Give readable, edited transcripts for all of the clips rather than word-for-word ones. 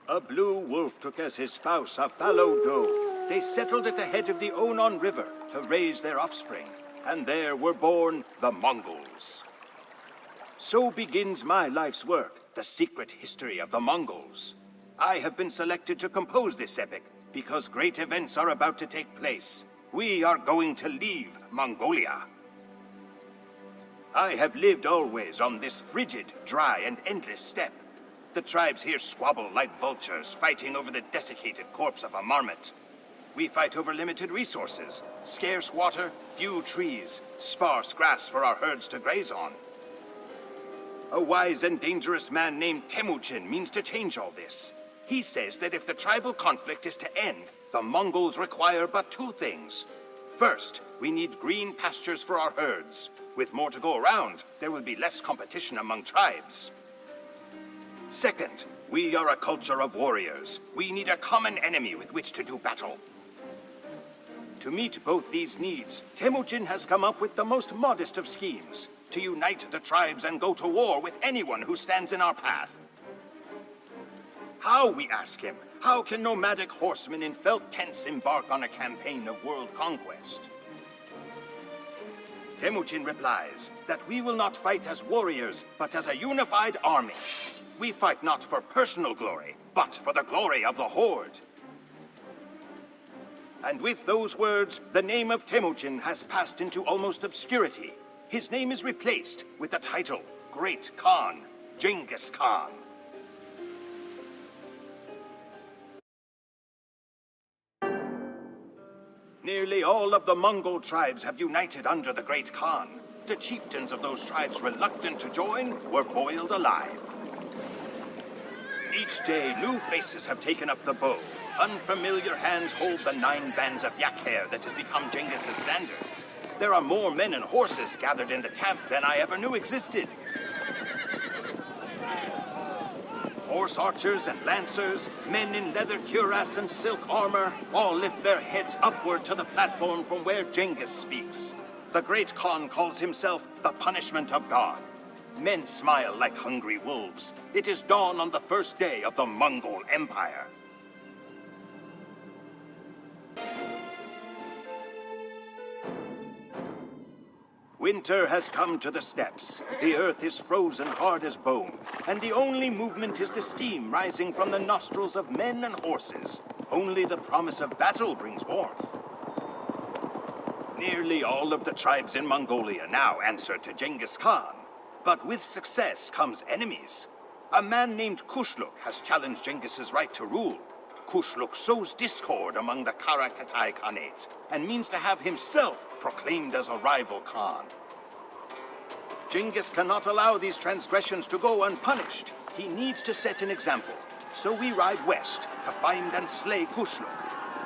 A blue wolf took as his spouse a fallow doe. They settled at the head of the Onon River to raise their offspring, and there were born the Mongols. So begins my life's work, the secret history of the Mongols. I have been selected to compose this epic because great events are about to take place. We are going to leave Mongolia. I have lived always on this frigid, dry, and endless steppe. The tribes here squabble like vultures, fighting over the desiccated corpse of a marmot. We fight over limited resources, scarce water, few trees, sparse grass for our herds to graze on. A wise and dangerous man named Temujin means to change all this. He says that if the tribal conflict is to end, the Mongols require but two things. First, we need green pastures for our herds. With more to go around, there will be less competition among tribes. Second, we are a culture of warriors. We need a common enemy with which to do battle. To meet both these needs, Temujin has come up with the most modest of schemes, to unite the tribes and go to war with anyone who stands in our path. How, we ask him, how can nomadic horsemen in felt tents embark on a campaign of world conquest? Temujin replies that we will not fight as warriors, but as a unified army. We fight not for personal glory, but for the glory of the Horde. And with those words, the name of Temujin has passed into almost obscurity. His name is replaced with the title, Great Khan, Genghis Khan. Nearly all of the Mongol tribes have united under the Great Khan. The chieftains of those tribes reluctant to join were boiled alive. Each day, new faces have taken up the bow. Unfamiliar hands hold the 9 bands of yak hair that has become Genghis' standard. There are more men and horses gathered in the camp than I ever knew existed. Horse archers and lancers, men in leather cuirass and silk armor, all lift their heads upward to the platform from where Genghis speaks. The Great Khan calls himself the punishment of God. Men smile like hungry wolves. It is dawn on the first day of the Mongol Empire. Winter has come to the steppes. The earth is frozen hard as bone, and the only movement is the steam rising from the nostrils of men and horses. Only the promise of battle brings warmth. Nearly all of the tribes in Mongolia now answer to Genghis Khan, but with success comes enemies. A man named Kushluk has challenged Genghis's right to rule. Kushluk sows discord among the Karakai Khanate and means to have himself proclaimed as a rival Khan. Genghis cannot allow these transgressions to go unpunished. He needs to set an example. So we ride west to find and slay Kushluk.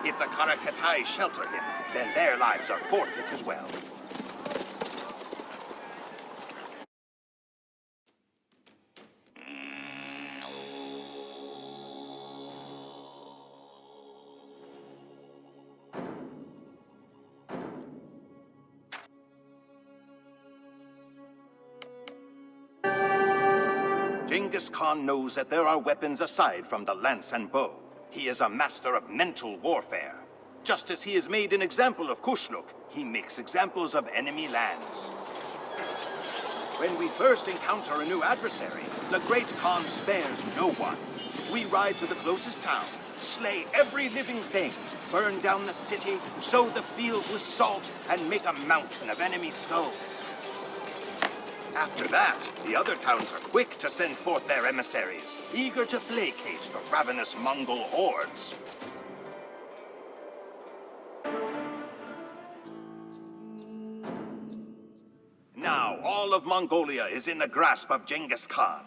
If the Karakai shelter him, then their lives are forfeit as well. Genghis Khan knows that there are weapons aside from the lance and bow. He is a master of mental warfare. Just as he has made an example of Kushluk, he makes examples of enemy lands. When we first encounter a new adversary, the Great Khan spares no one. We ride to the closest town, slay every living thing, burn down the city, sow the fields with salt, and make a mountain of enemy skulls. After that, the other towns are quick to send forth their emissaries, eager to placate the ravenous Mongol hordes. Now, all of Mongolia is in the grasp of Genghis Khan.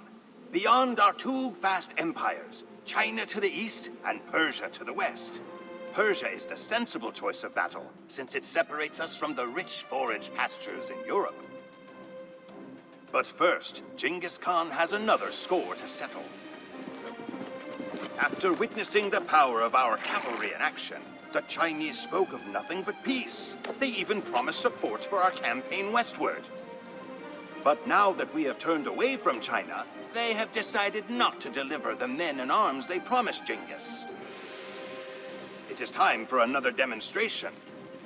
Beyond are two vast empires, China to the east and Persia to the west. Persia is the sensible choice of battle, since it separates us from the rich forage pastures in Europe. But first, Genghis Khan has another score to settle. After witnessing the power of our cavalry in action, the Chinese spoke of nothing but peace. They even promised support for our campaign westward. But now that we have turned away from China, they have decided not to deliver the men and arms they promised Genghis. It is time for another demonstration.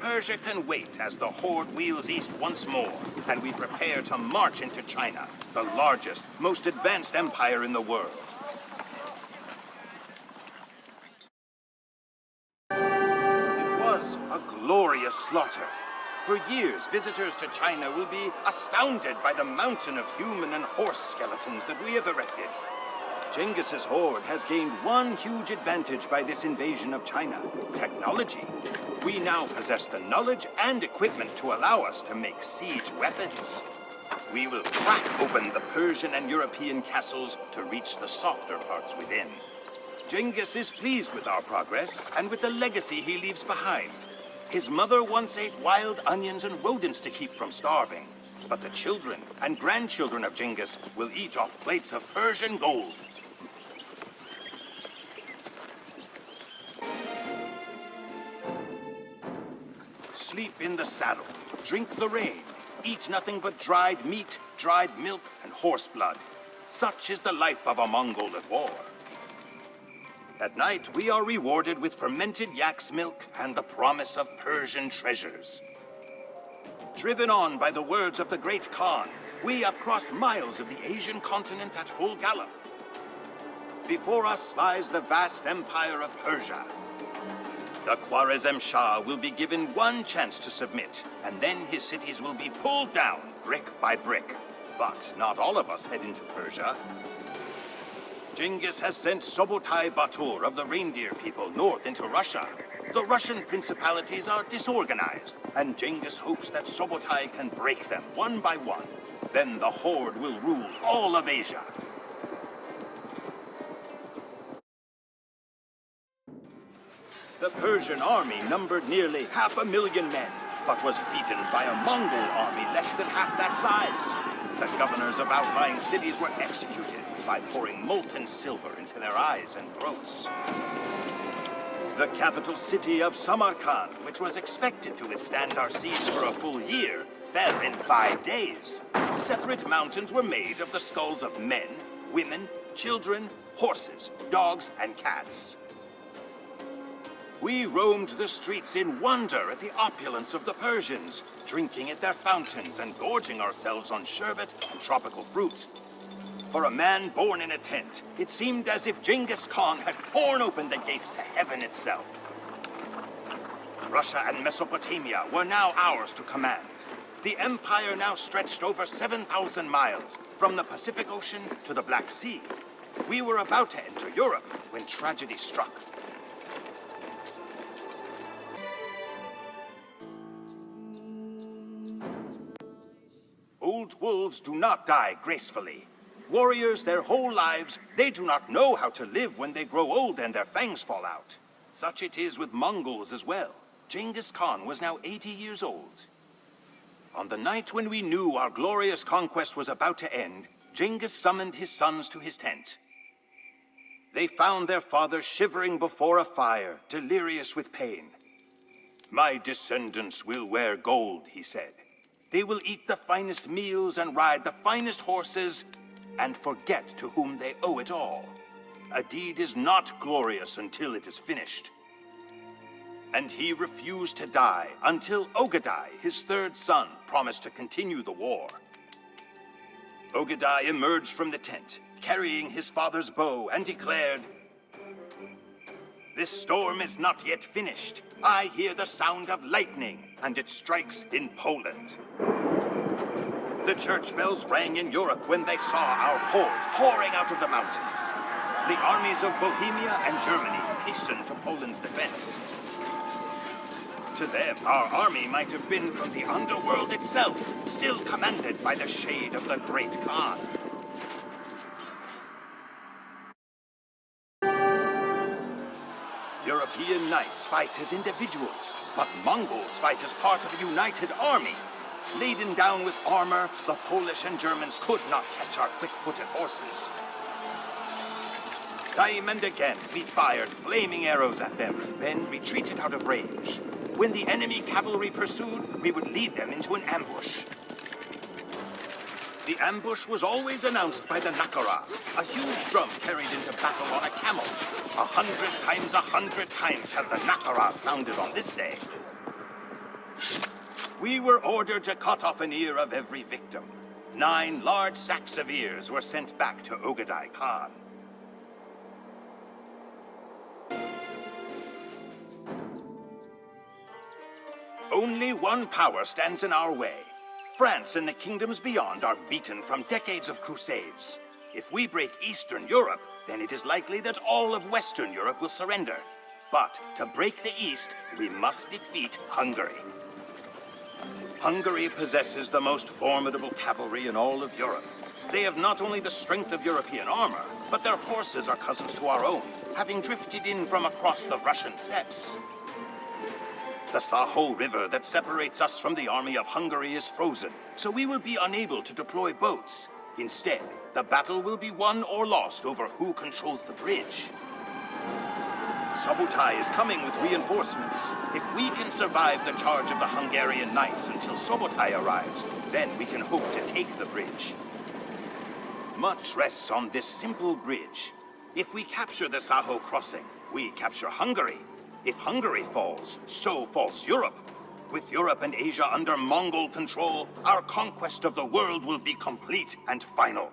Persia can wait as the Horde wheels east once more, and we prepare to march into China, the largest, most advanced empire in the world. It was a glorious slaughter. For years, visitors to China will be astounded by the mountain of human and horse skeletons that we have erected. Genghis's horde has gained one huge advantage by this invasion of China: technology. We now possess the knowledge and equipment to allow us to make siege weapons. We will crack open the Persian and European castles to reach the softer parts within. Genghis is pleased with our progress and with the legacy he leaves behind. His mother once ate wild onions and rodents to keep from starving. But the children and grandchildren of Genghis will eat off plates of Persian gold. Sleep in the saddle, drink the rain, eat nothing but dried meat, dried milk, and horse blood. Such is the life of a Mongol at war. At night, we are rewarded with fermented yak's milk and the promise of Persian treasures. Driven on by the words of the great Khan, we have crossed miles of the Asian continent at full gallop. Before us lies the vast empire of Persia. The Khwarezm Shah will be given one chance to submit, and then his cities will be pulled down brick by brick. But not all of us head into Persia. Genghis has sent Soboutai Batur of the reindeer people north into Russia. The Russian principalities are disorganized, and Genghis hopes that Soboutai can break them one by one. Then the Horde will rule all of Asia. The Persian army numbered nearly 500,000 men, but was beaten by a Mongol army less than half that size. The governors of outlying cities were executed by pouring molten silver into their eyes and throats. The capital city of Samarkand, which was expected to withstand our siege for a full year, fell in 5 days. Separate mountains were made of the skulls of men, women, children, horses, dogs, and cats. We roamed the streets in wonder at the opulence of the Persians, drinking at their fountains and gorging ourselves on sherbet and tropical fruit. For a man born in a tent, it seemed as if Genghis Khan had torn open the gates to heaven itself. Russia and Mesopotamia were now ours to command. The empire now stretched over 7,000 miles, from the Pacific Ocean to the Black Sea. We were about to enter Europe when tragedy struck. Old wolves do not die gracefully. Warriors their whole lives, they do not know how to live when they grow old and their fangs fall out. Such it is with Mongols as well. Genghis Khan was now 80 years old. On the night when we knew our glorious conquest was about to end, Genghis summoned his sons to his tent. They found their father shivering before a fire, delirious with pain. "My descendants will wear gold," he said. "They will eat the finest meals and ride the finest horses, and forget to whom they owe it all. A deed is not glorious until it is finished." And he refused to die until Ogedei, his third son, promised to continue the war. Ogedei emerged from the tent, carrying his father's bow, and declared, "This storm is not yet finished. I hear the sound of lightning, and it strikes in Poland." The church bells rang in Europe when they saw our hordes pouring out of the mountains. The armies of Bohemia and Germany hastened to Poland's defense. To them, our army might have been from the underworld itself, still commanded by the shade of the great Khan. European knights fight as individuals, but Mongols fight as part of a united army. Laden down with armor, the Polish and Germans could not catch our quick-footed horses. Time and again, we fired flaming arrows at them, then retreated out of range. When the enemy cavalry pursued, we would lead them into an ambush. The ambush was always announced by the Nakara, a huge drum carried into battle on a camel. 100 times has the Nakara sounded on this day. We were ordered to cut off an ear of every victim. 9 large sacks of ears were sent back to Ogedei Khan. Only one power stands in our way. France and the kingdoms beyond are beaten from decades of crusades. If we break Eastern Europe, then it is likely that all of Western Europe will surrender. But to break the East, we must defeat Hungary. Hungary possesses the most formidable cavalry in all of Europe. They have not only the strength of European armor, but their horses are cousins to our own, having drifted in from across the Russian steppes. The Saho River that separates us from the army of Hungary is frozen, so we will be unable to deploy boats. Instead, the battle will be won or lost over who controls the bridge. Subotai is coming with reinforcements. If we can survive the charge of the Hungarian knights until Subotai arrives, then we can hope to take the bridge. Much rests on this simple bridge. If we capture the Saho crossing, we capture Hungary. If Hungary falls, so falls Europe. With Europe and Asia under Mongol control, our conquest of the world will be complete and final.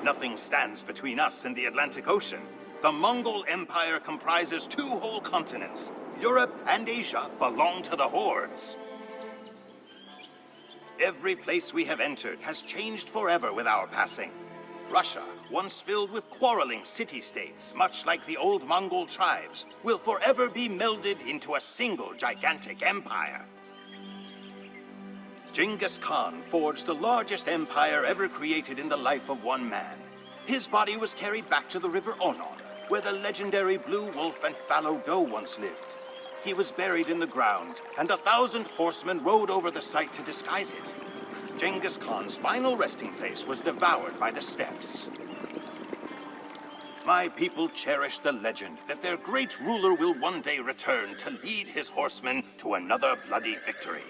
Nothing stands between us and the Atlantic Ocean. The Mongol Empire comprises 2 whole continents. Europe and Asia belong to the Hordes. Every place we have entered has changed forever with our passing. Russia, once filled with quarreling city-states, much like the old Mongol tribes, will forever be melded into a single gigantic empire. Genghis Khan forged the largest empire ever created in the life of one man. His body was carried back to the river Onon, where the legendary Blue Wolf and Fallow Doe once lived. He was buried in the ground, and 1,000 horsemen rode over the site to disguise it. Genghis Khan's final resting place was devoured by the steppes. My people cherish the legend that their great ruler will one day return to lead his horsemen to another bloody victory.